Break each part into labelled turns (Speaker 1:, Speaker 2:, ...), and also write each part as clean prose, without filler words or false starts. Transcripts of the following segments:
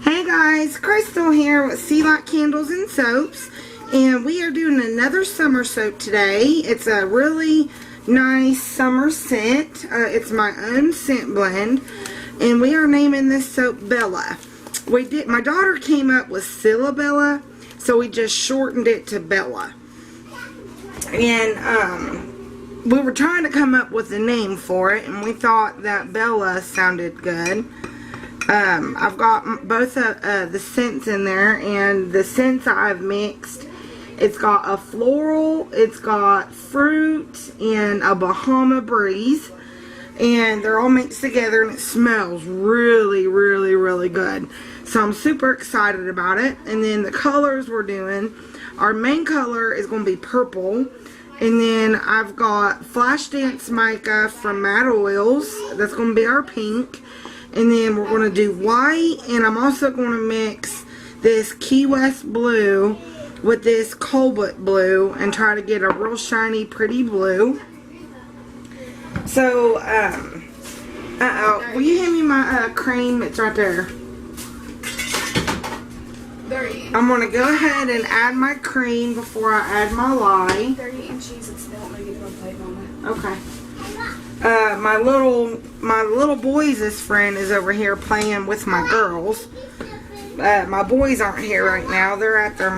Speaker 1: Hey guys, Crystal here with Sea Light Candles and Soaps, and we are doing another summer soap today. It's a really nice summer scent. It's my own scent blend, and we are naming this soap Bella. My daughter came up with Bella, so we just shortened it to Bella. And we were trying to come up with a name for it, and we thought that Bella sounded good. I've got both the scents in there, and the scents I've mixed, it's got a floral, it's got fruit, and a Bahama breeze, and they're all mixed together, and it smells really, really, really good. So I'm super excited about it. And then the colors we're doing, our main color is going to be purple, and then I've got Flash Dance Mica from Mad Oils, that's going to be our pink. And then we're going to do white, and I'm also going to mix this Key West blue with this cobalt blue and try to get a real shiny, pretty blue. So, will you hand me my cream? It's right there. I'm going to go ahead and add my cream before I add my lye.
Speaker 2: They're eating cheese and still make it on plate moment.
Speaker 1: Okay. My little boys' friend is over here playing with my girls. My boys aren't here right now. They're at their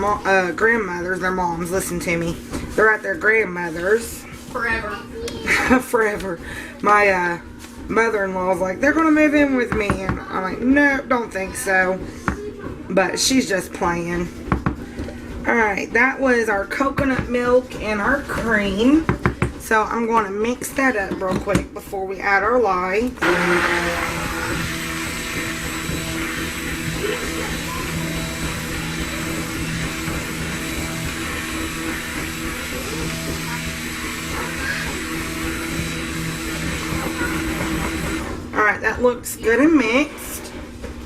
Speaker 1: grandmother's. Their moms, listen to me. They're at their grandmother's.
Speaker 2: Forever.
Speaker 1: Forever. My mother-in-law's like, they're gonna move in with me, and I'm like, no, don't think so. But she's just playing. Alright, that was our coconut milk and our cream. So I'm going to mix that up real quick before we add our lye. Alright, that looks good and mixed.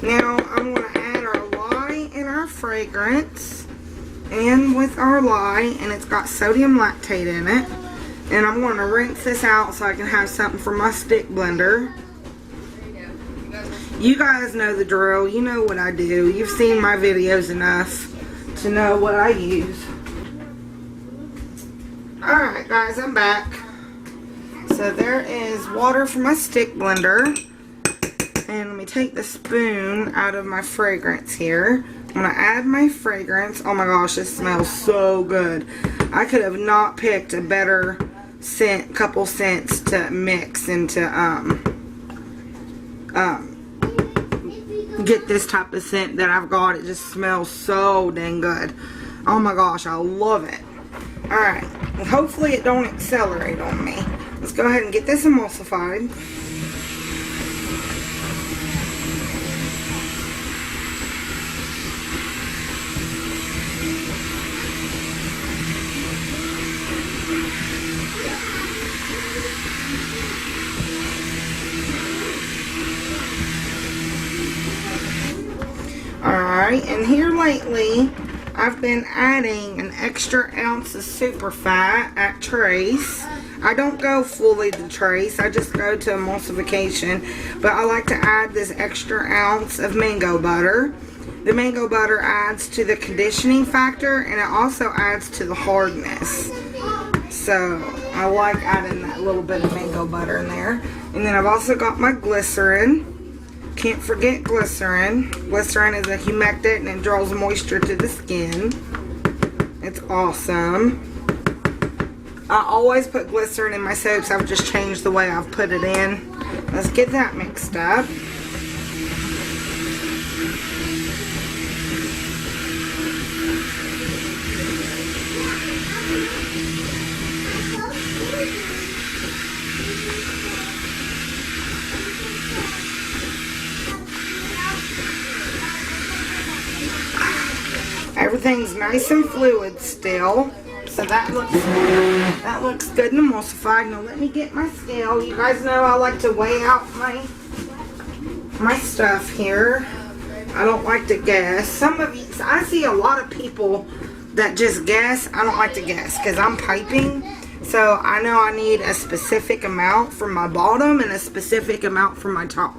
Speaker 1: Now I'm going to add our lye and our fragrance. And with our lye, and it's got sodium lactate in it. And I'm going to rinse this out so I can have something for my stick blender. You guys know the drill. You know what I do. You've seen my videos enough to know what I use. Alright guys, I'm back. So there is water for my stick blender. And let me take the spoon out of my fragrance here. I'm going to add my fragrance. Oh my gosh, this smells so good. I could have not picked a better couple scents to mix and to get this type of scent that I've got. It just smells so dang good. Oh my gosh, I love it. Alright, hopefully it don't accelerate on me. Let's go ahead and get this emulsified. Alright, and here lately, I've been adding an extra ounce of super fat at Trace. I don't go fully to Trace, I just go to emulsification, but I like to add this extra ounce of mango butter. The mango butter adds to the conditioning factor, and it also adds to the hardness. So, I like adding that little bit of mango butter in there. And then I've also got my glycerin. Can't forget glycerin. Glycerin is a humectant and it draws moisture to the skin. It's awesome. I always put glycerin in my soaps. I've just changed the way I've put it in. Let's get that mixed up. Everything's nice and fluid still, so that looks good and emulsified. Now let me get my scale. You guys know I like to weigh out my stuff here. I don't like to guess. Some of you, I see a lot of people that just guess. I don't like to guess because I'm piping, so I know I need a specific amount from my bottom and a specific amount from my top.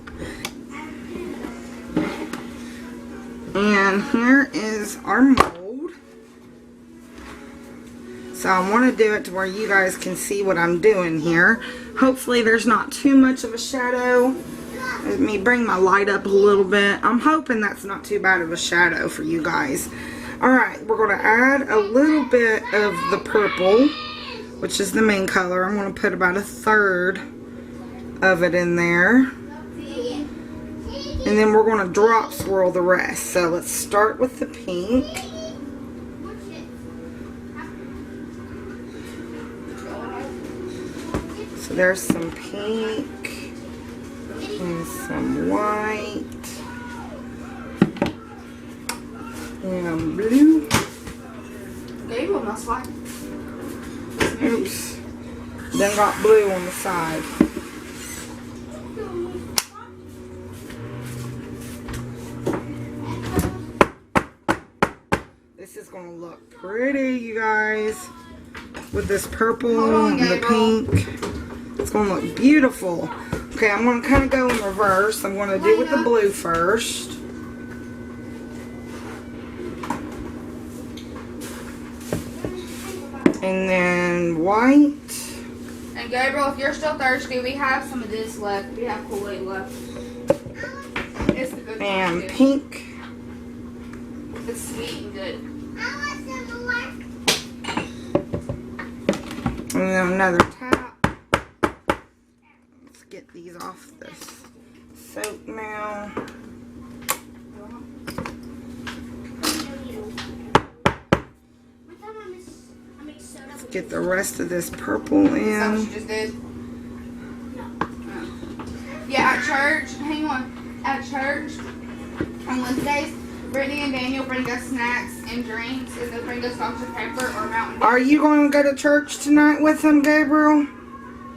Speaker 1: And here is our mold. So I want to do it to where you guys can see what I'm doing here. Hopefully there's not too much of a shadow. Let me bring my light up a little bit. I'm hoping that's not too bad of a shadow for you guys. Alright, we're going to add a little bit of the purple, which is the main color. I'm going to put about 1/3 of it in there. And then we're going to drop swirl the rest. So let's start with the pink. So there's some pink and some white and blue.
Speaker 2: Gabriel must like.
Speaker 1: Oops. Then got blue on the side. This is going to look pretty, you guys. With this purple and the pink. It's going to look beautiful. Okay, I'm going to kind of go in reverse. I'm going to do with the blue first. And then white.
Speaker 2: And Gabriel, if you're still thirsty, we have some of this left. We have Kool-Aid left. It's the good
Speaker 1: And
Speaker 2: one,
Speaker 1: pink.
Speaker 2: it's sweet and good.
Speaker 1: And then another tap. Let's get these off this soap now. Let's get the rest of this purple
Speaker 2: Is that what you
Speaker 1: in.
Speaker 2: just did? Yeah, at church, hang on. At church, on Wednesdays, Brittany and Daniel bring us snacks and drinks, and they'll bring us Dr. Pepper or Mountain Dew.
Speaker 1: Are you going to go to church tonight with them, Gabriel?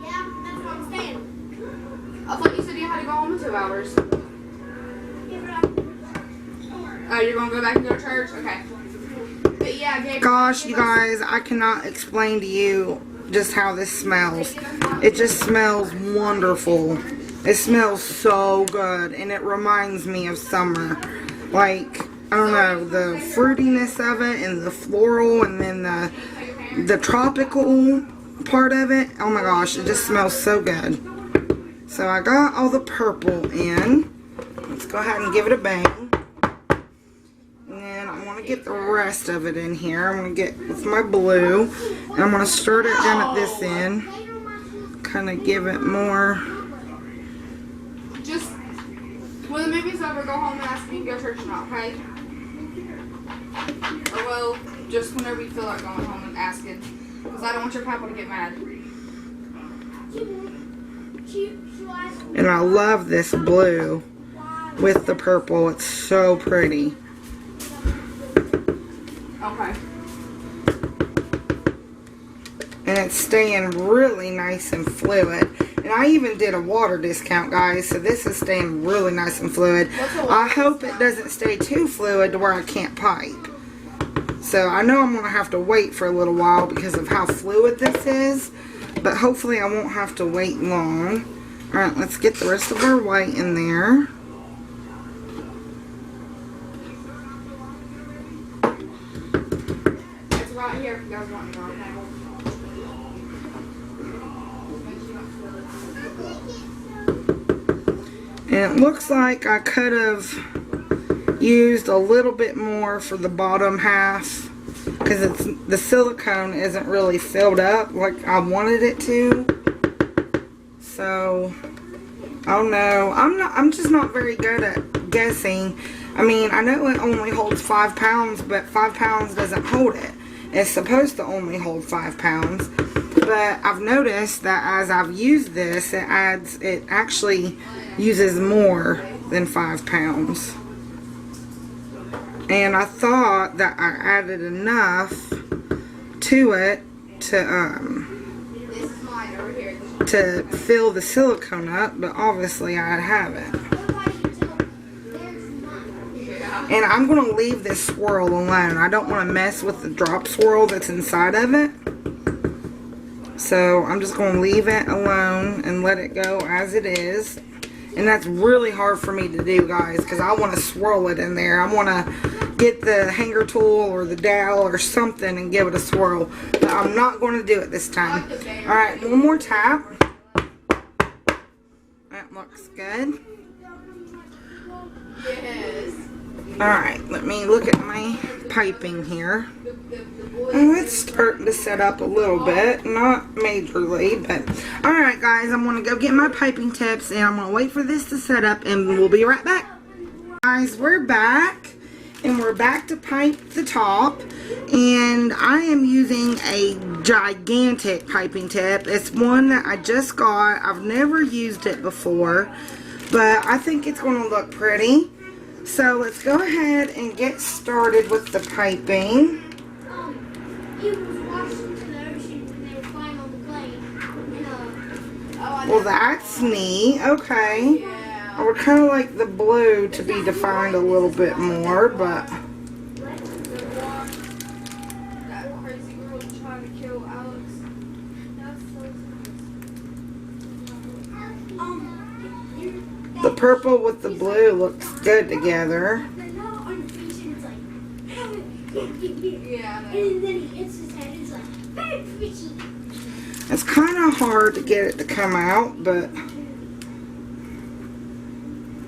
Speaker 2: Yeah, that's what I'm saying. I thought you said you had to go home in 2 hours. Oh, you're going to go back and go to church? Okay. But yeah, Gabriel.
Speaker 1: Gosh, you guys, I cannot explain to you just how this smells. It just smells wonderful. It smells so good, and it reminds me of summer. Like, I don't know, the fruitiness of it, and the floral, and then the tropical part of it. Oh my gosh, it just smells so good. So I got all the purple in. Let's go ahead and give it a bang. And then I want to get the rest of it in here. I'm going to get with my blue, and I'm going to stir it down at this end. Kind of give it more.
Speaker 2: Just, when the movie's over, go home and ask me to go to church or not, okay? Or well, just whenever you feel like going home and asking. Because I don't want your papa to get mad.
Speaker 1: And I love this blue with the purple. It's so pretty.
Speaker 2: Okay.
Speaker 1: And it's staying really nice and fluid. And I even did a water discount, guys. So this is staying really nice and fluid. I hope it doesn't stay too fluid to where I can't pipe. So I know I'm going to have to wait for a little while because of how fluid this is. But hopefully I won't have to wait long. Alright, let's get the rest of our white in there.
Speaker 2: It's right here if you guys want to go, okay?
Speaker 1: And it looks like I could have used a little bit more for the bottom half because the silicone isn't really filled up like I wanted it to. So I don't know. I'm just not very good at guessing. I mean, I know it only holds 5 pounds, but 5 pounds doesn't hold it. It's supposed to only hold 5 pounds. But I've noticed that as I've used this, it actually uses more than 5 pounds. And I thought that I added enough to it to fill the silicone up, but obviously I haven't. And I'm going to leave this swirl alone. I don't want to mess with the drop swirl that's inside of it. So I'm just going to leave it alone and let it go as it is. And that's really hard for me to do, guys, because I want to swirl it in there. I want to get the hanger tool or the dowel or something and give it a swirl. But I'm not going to do it this time. Alright, one more tap. That looks good.
Speaker 2: Yes.
Speaker 1: Alright, let me look at my piping here. Oh, it's starting to set up a little bit. Not majorly, but... Alright, guys, I'm going to go get my piping tips, and I'm going to wait for this to set up, and we'll be right back. Guys, we're back, and we're back to pipe the top, and I am using a gigantic piping tip. It's one that I just got. I've never used it before, but I think it's going to look pretty. So let's go ahead and get started with the piping.
Speaker 3: He was washing to the ocean when they were flying on the plane.
Speaker 1: Well, that's neat. Okay.
Speaker 2: Yeah.
Speaker 1: I would kind of like the blue to be defined a little bit more, but...
Speaker 2: That crazy girl trying to kill Alex.
Speaker 1: The purple with the blue looks good together.
Speaker 2: Yeah, I know.
Speaker 3: And then he hits his head. It's like, very pretty.
Speaker 1: It's kind of hard to get it to come out, but...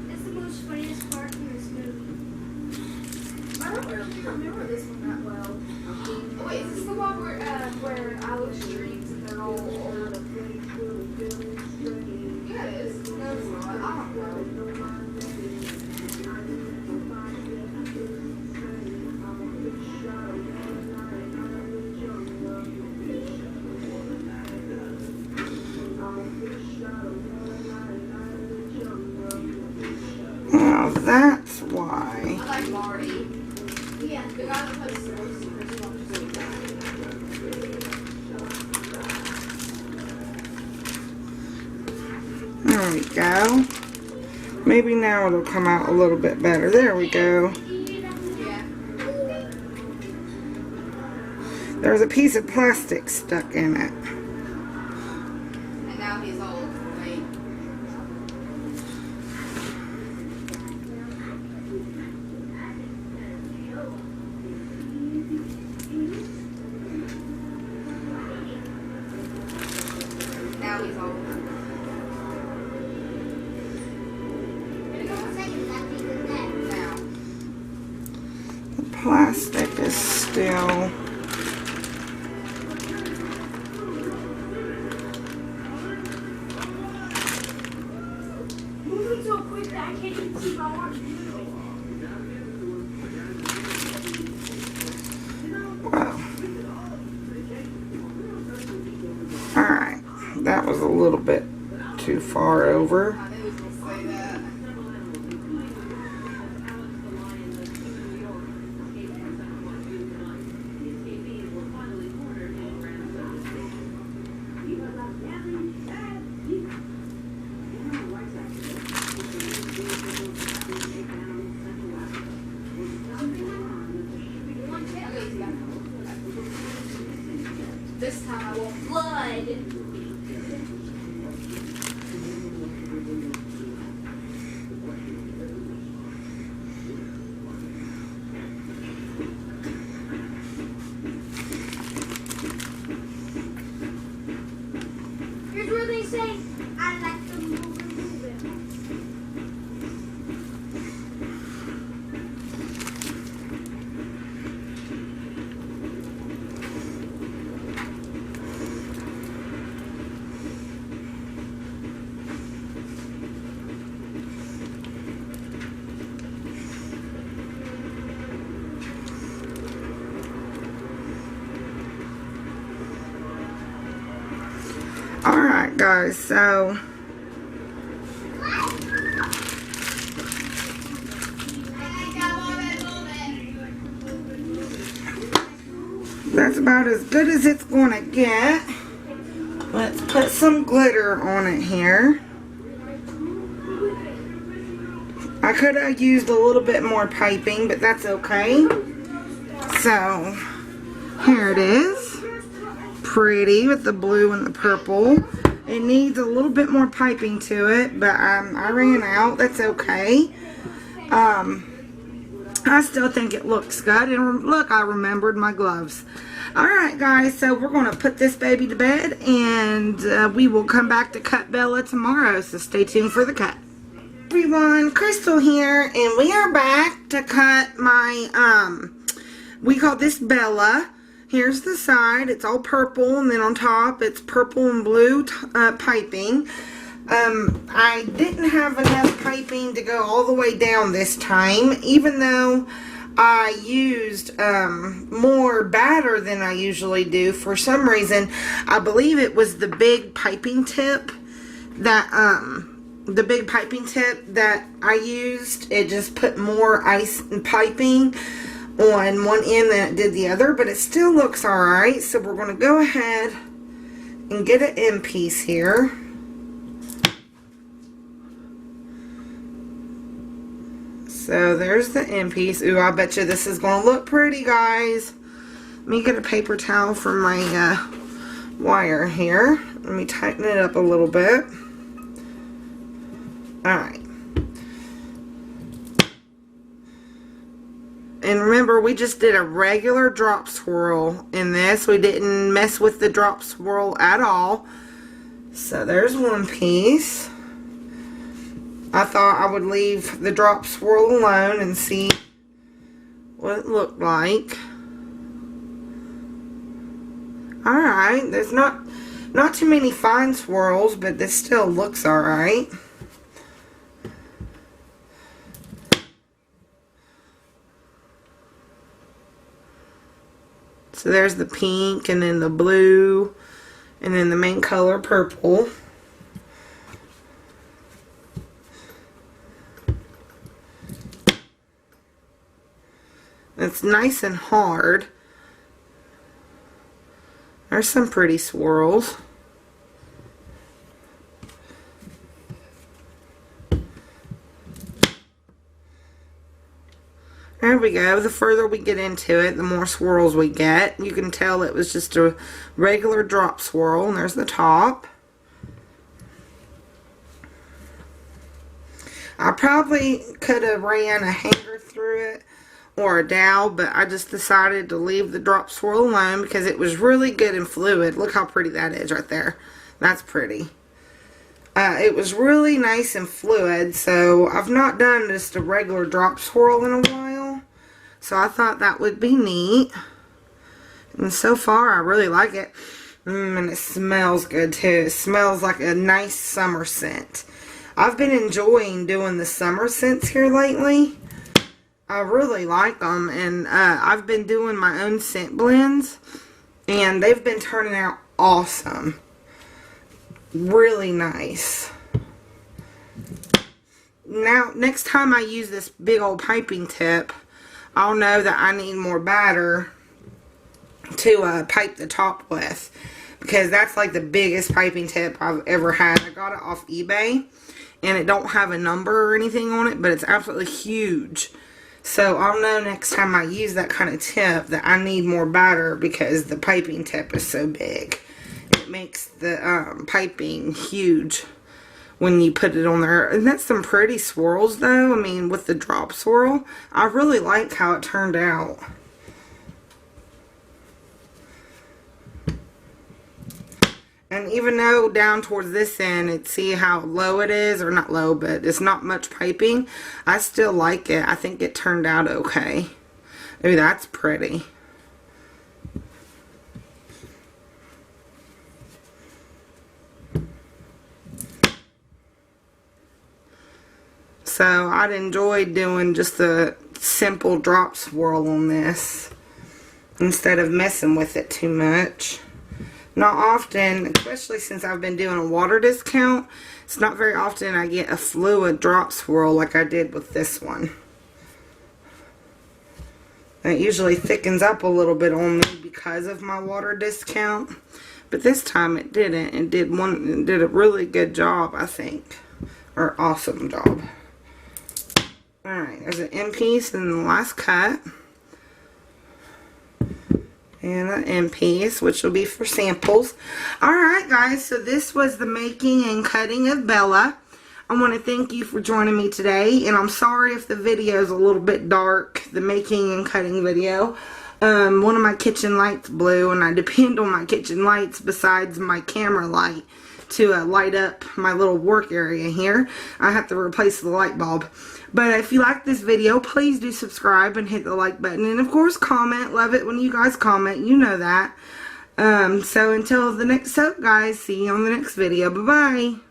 Speaker 3: That's the most funniest part in this movie.
Speaker 2: I don't really remember this one that well. Oh, wait, is this the one where Alex dreams and they're all old? Yeah, it is. No, it's not. I don't know.
Speaker 1: Now that's why.
Speaker 2: I like Marty.
Speaker 3: Yeah.
Speaker 2: The guy that plays Super
Speaker 1: There we go. Maybe now it'll come out a little bit better. There we go.
Speaker 2: Yeah.
Speaker 1: There's a piece of plastic stuck in it.
Speaker 2: And now he's old. Wait. Now he's old. Now.
Speaker 1: The plastic is still...
Speaker 3: Moving so quick that I can't even see my arms.
Speaker 1: Wow. Alright, that was a little bit too far over.
Speaker 2: I knew he was going to say that. This time I won't flood.
Speaker 3: Here's where they say, I like to move it.
Speaker 1: Alright guys, so that's about as good as it's going to get. Let's put some glitter on it here. I could have used a little bit more piping, but that's okay. So, here it is. Pretty with the blue and the purple. It needs a little bit more piping to it, but I ran out. That's okay. I still think it looks good. And look, I remembered my gloves. Alright guys, so we're going to put this baby to bed, and we will come back to cut Bella tomorrow, so stay tuned for the cut. Everyone, Crystal here, and we are back to cut my, we call this Bella. Here's the side. It's all purple, and then on top it's purple and blue piping. I didn't have enough piping to go all the way down this time, even though I used more batter than I usually do. For some reason, I believe it was the big piping tip that I used. It just put more ice and piping on one end than it did the other, but it still looks alright. So we're going to go ahead and get an end piece here. So there's the end piece. Ooh, I bet you this is going to look pretty, guys. Let me get a paper towel for my wire here. Let me tighten it up a little bit. Alright. And remember, we just did a regular drop swirl in this. We didn't mess with the drop swirl at all. So there's one piece. I thought I would leave the drop swirl alone and see what it looked like. Alright, there's not too many fine swirls, but this still looks alright. So there's the pink, and then the blue, and then the main color, purple. It's nice and hard. There's some pretty swirls. There we go. The further we get into it, the more swirls we get. You can tell it was just a regular drop swirl, and there's the top. I probably could have ran a hanger through it or a dowel, but I just decided to leave the drop swirl alone because it was really good and fluid. Look how pretty that is right there. That's pretty. It was really nice and fluid, so I've not done just a regular drop swirl in a while, so I thought that would be neat. And so far, I really like it. And it smells good too. It smells like a nice summer scent. I've been enjoying doing the summer scents here lately. I really like them, and I've been doing my own scent blends, and they've been turning out awesome. Really nice. Now, next time I use this big old piping tip, I'll know that I need more batter to pipe the top with, because that's like the biggest piping tip I've ever had. I got it off eBay, and it don't have a number or anything on it, but it's absolutely huge. So I'll know next time I use that kind of tip that I need more batter because the piping tip is so big. It makes the piping huge when you put it on there. And that's some pretty swirls though. I mean, with the drop swirl, I really like how it turned out. And even though down towards this end, see how low it is, or not low, but it's not much piping, I still like it. I think it turned out okay. Ooh, that's pretty. So I'd enjoy doing just a simple drop swirl on this instead of messing with it too much. Not often, especially since I've been doing a water discount, it's not very often I get a fluid drop swirl like I did with this one. It usually thickens up a little bit on me because of my water discount, but this time it didn't. It did a really good job, I think, or awesome job. Alright, there's an end piece and the last cut. and an end piece, which will be for samples. Alright guys, so this was the making and cutting of Bella. I want to thank you for joining me today, and I'm sorry if the video is a little bit dark, the making and cutting video. One of my kitchen lights blew, and I depend on my kitchen lights besides my camera light to light up my little work area here. I have to replace the light bulb. But if you like this video, please do subscribe and hit the like button, and of course comment. Love it when you guys comment, you know that. So until the next soap, guys, see you on the next video. Bye bye.